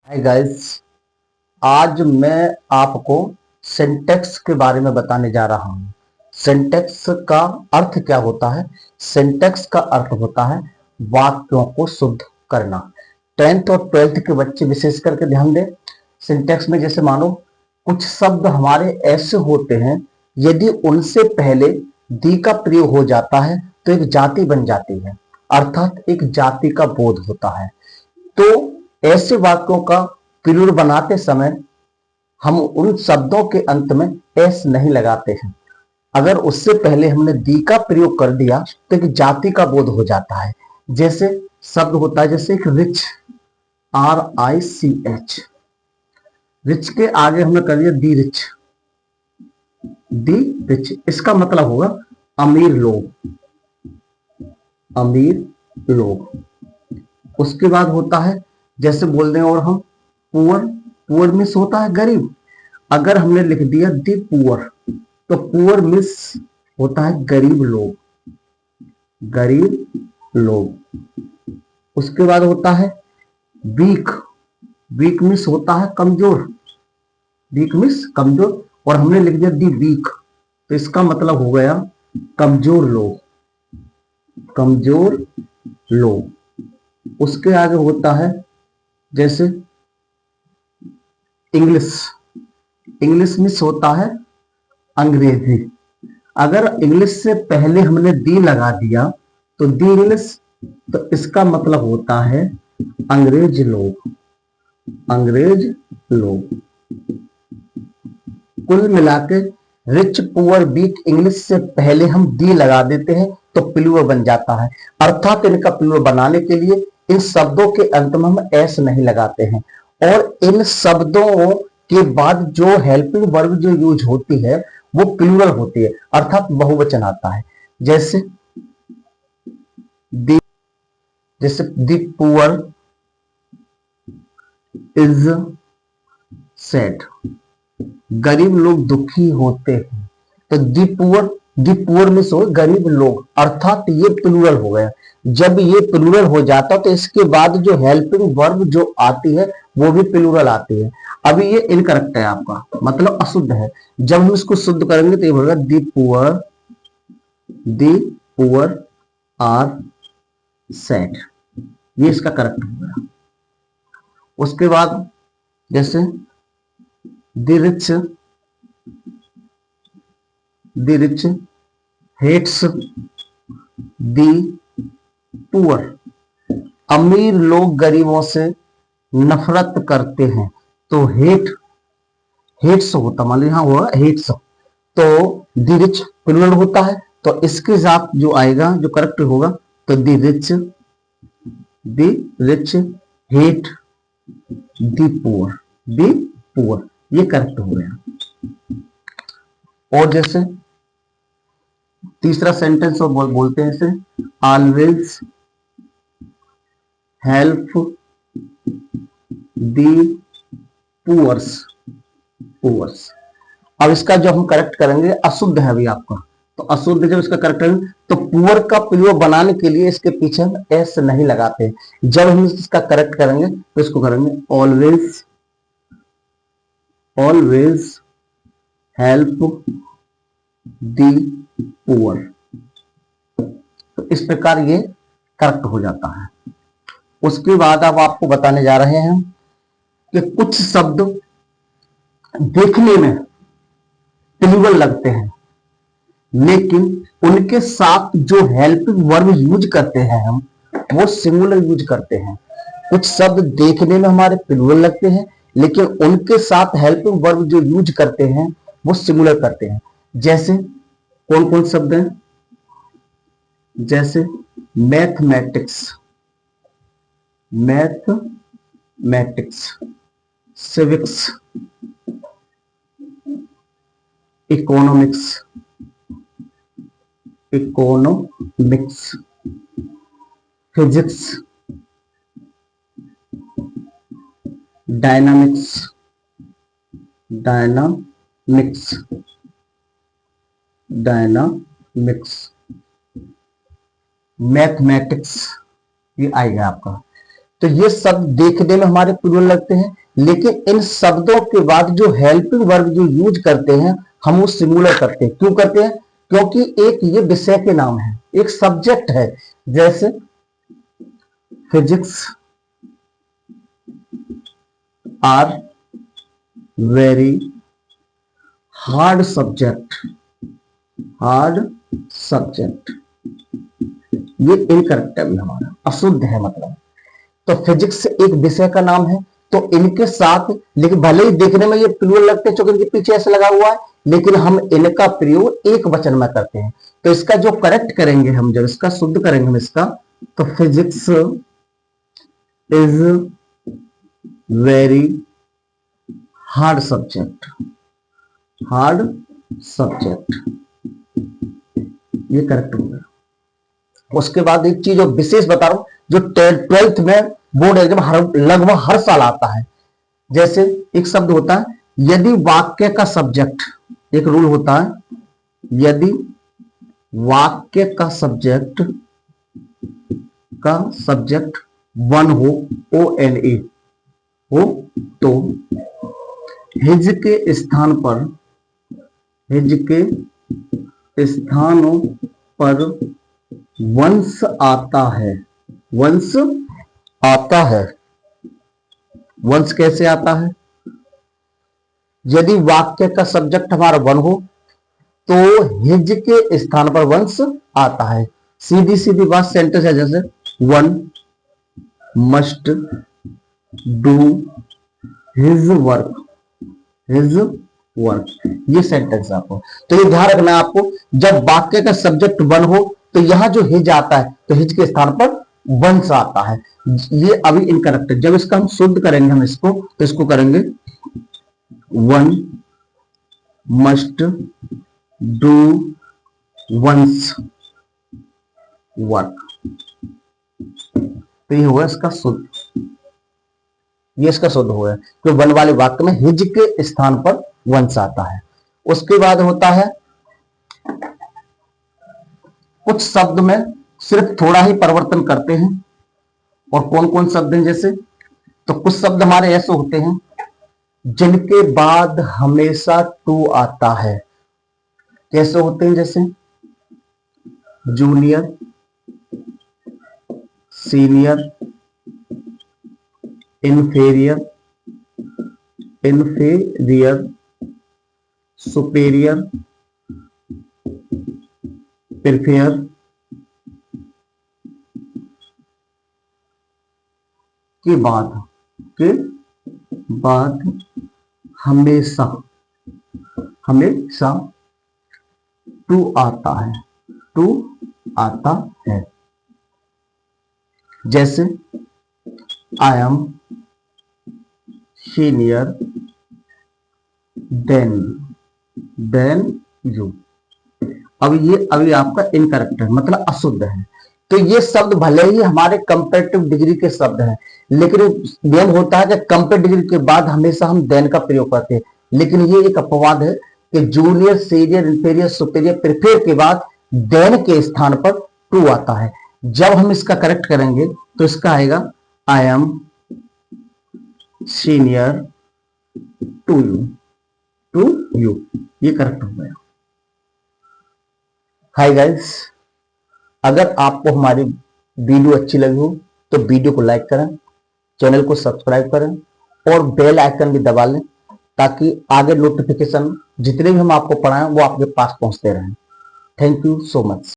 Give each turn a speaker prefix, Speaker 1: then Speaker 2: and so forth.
Speaker 1: Hi guys. आज मैं आपको सिंटैक्स के बारे में बताने जा रहा हूँ। सिंटैक्स का अर्थ क्या होता है? सिंटैक्स का अर्थ होता है वाक्यों को शुद्ध करना। 10th और 12th के बच्चे विशेष करके ध्यान दें। सिंटैक्स में जैसे मानो कुछ शब्द हमारे ऐसे होते हैं, यदि उनसे पहले दी का प्रयोग हो जाता है तो एक जाति बन जाती है, अर्थात एक जाति का बोध होता है। तो ऐसे वाक्यों का पिलुर बनाते समय हम उन शब्दों के अंत में एस नहीं लगाते हैं। अगर उससे पहले हमने दी का प्रयोग कर दिया तो एक जाति का बोध हो जाता है। जैसे शब्द होता है, जैसे एक रिच, RICH, रिच के आगे हमने कर दिया दी रिच, दी रिच, इसका मतलब होगा अमीर लोग, अमीर लोग। उसके बाद होता है, जैसे बोल दें और हम पुअर, पुअर मिस होता है गरीब। अगर हमने लिख दिया दी पुअर तो पुअर मिस होता है गरीब लोग, गरीब लोग। उसके बाद होता है वीक, वीक मिस होता है कमजोर, वीक मिस कमजोर, और हमने लिख दिया दी वीक तो इसका मतलब हो गया कमजोर लोग, कमजोर लोग। उसके आगे होता है जैसे इंग्लिश, इंग्लिश मिस होता है अंग्रेजी। अगर इंग्लिश से पहले हमने दी लगा दिया तो दी इंग्लिश, तो इसका मतलब होता है अंग्रेज लोग, अंग्रेज लोग। कुल मिलाकर रिच पुअर वीक इंग्लिश से पहले हम दी लगा देते हैं तो प्लूरल बन जाता है। अर्थात इनका प्लूरल बनाने के लिए इन शब्दों के अंत में हम एस नहीं लगाते हैं, और इन शब्दों के बाद जो हेल्पिंग वर्ब जो यूज होती है वो प्लूरल होती है, अर्थात बहुवचन आता है। जैसे दी, जैसे दी पुअर इज सैड, गरीब लोग दुखी होते हैं। तो दी पुअर में सो गरीब लोग, अर्थात ये प्लूरल हो गया। जब ये प्लूरल हो जाता तो इसके बाद जो हेल्पिंग वर्ब जो आती है वो भी प्लूरल आती है। अभी ये इनकरेक्ट है आपका, मतलब अशुद्ध है। जब हम इसको शुद्ध करेंगे तो ये होगा दी पुअर आर सैड, ये इसका करेक्ट हो गया। उसके बाद जैसे the rich, the rich hates the poor, अमीर लोग गरीबों से नफरत करते हैं। तो हेट्स होता, मान लीजिए हाँ हुआ हेट्स, तो दी रिच प्लूरल होता है तो इसके साथ जो आएगा जो करेक्ट होगा तो the rich hate the poor, the poor, ये करेक्ट हो गया। और जैसे तीसरा सेंटेंस और बोलते हैं इसे ऑलवेज हेल्प दी पुअर्स, पुअर्स। अब इसका जो हम करेक्ट करेंगे, अशुद्ध है अभी आपका, तो अशुद्ध जब इसका करेक्ट करेंगे तो पुअर का प्रयोग बनाने के लिए इसके पीछे हम एस नहीं लगाते। जब हम इसका करेक्ट करेंगे तो इसको करेंगे always, always help the poor, तो इस प्रकार ये करेक्ट हो जाता है। उसके बाद अब आपको बताने जा रहे हैं कि कुछ शब्द देखने में प्लूरल लगते हैं, लेकिन उनके साथ जो हेल्पिंग वर्ब यूज करते हैं हम, वो सिंगुलर यूज करते हैं। कुछ शब्द देखने में हमारे प्लूरल लगते हैं, लेकिन उनके साथ हेल्पिंग वर्ब जो यूज करते हैं वो सिंगुलर करते हैं। जैसे कौन कौन शब्द हैं? जैसे mathematics, mathematics, civics, economics, economics, physics, dynamics, dynamics, dynamics, mathematics, ये आएगा आपका। तो ये शब्द देखने में हमारे प्लूरल लगते हैं, लेकिन इन शब्दों के बाद जो हेल्पिंग वर्ब जो यूज करते हैं हम वो सिंगुलर करते हैं। क्यों करते हैं? क्योंकि एक ये विषय के नाम है, एक सब्जेक्ट है। जैसे physics are very hard subject, hard subject, ये इनकरेक्ट है हमारा, अशुद्ध है मतलब। तो फिजिक्स एक विषय का नाम है, तो इनके साथ, लेकिन भले ही देखने में ये प्लूरल लगते हैं क्योंकि इनके पीछे ऐसे लगा हुआ है, लेकिन हम इनका प्रयोग एक वचन में करते हैं। तो इसका जो करेक्ट करेंगे हम, जब इसका शुद्ध करेंगे हम इसका, तो physics is very hard subject, hard subject, ये करेक्ट हो गया। उसके बाद एक चीज और विशेष बता रहा हूं, जो 12th में बोर्ड एग्जाम लगभग हर साल आता है। जैसे एक शब्द होता है, यदि वाक्य का सब्जेक्ट, एक रूल होता है, यदि वाक्य का सब्जेक्ट वन हो, ONE हो, तो हिज के स्थान पर, हिज के स्थानों पर वंश आता है, वंश आता है। वंश कैसे आता है? यदि वाक्य का सब्जेक्ट हमारा वन हो तो हिज के स्थान पर वंश आता है। सीधी सीधी बात सेंटेंस है, जैसे one must do his work, his work, ये सेंटेंस आपको, तो ये ध्यान रखना है आपको, जब वाक्य का सब्जेक्ट वन हो तो यहां जो हिज आता है तो हिज के स्थान पर वंश आता है। ये अभी इनकरेक्ट है। जब इसका हम शुद्ध करेंगे हम इसको, तो इसको करेंगे one must do once work, तो ये हुआ इसका शुद्ध, ये इसका शुद्ध हुआ है, तो वन वाले वाक्य में हिज के स्थान पर वंश आता है। उसके बाद होता है, कुछ शब्द में सिर्फ थोड़ा ही परिवर्तन करते हैं। और कौन कौन शब्द हैं? जैसे, तो कुछ शब्द हमारे ऐसे होते हैं जिनके बाद हमेशा टू आता है। कैसे होते हैं? जैसे junior, senior, inferior, inferior, superior, prepare, के बाद हमेशा, हमेशा टू आता है, टू आता है। जैसे आई एम सीनियर देन यू। अभी आपका इनकरेक्ट है, मतलब अशुद्ध है। तो ये शब्द भले ही हमारे कंपैरेटिव डिग्री के शब्द हैं, लेकिन नियम होता है कि कंपैरेटिव डिग्री के बाद हमेशा हम देन का प्रयोग करते हैं। लेकिन ये एक अपवाद है कि junior, senior, inferior, superior, prepare के बाद देन के स्थान पर टू आता है। जब हम इसका करेक्ट करेंगे तो इसका आएगा I am senior to you, ये करेक्ट हो गया। हाय गाइस, अगर आपको हमारी वीडियो अच्छी लगी हो तो वीडियो को लाइक करें, चैनल को सब्सक्राइब करें और बेल आइकन भी दबा लें, ताकि आगे नोटिफिकेशन जितने भी हम आपको पढ़ाएं वो आपके पास पहुंचते रहें। Thank you so much.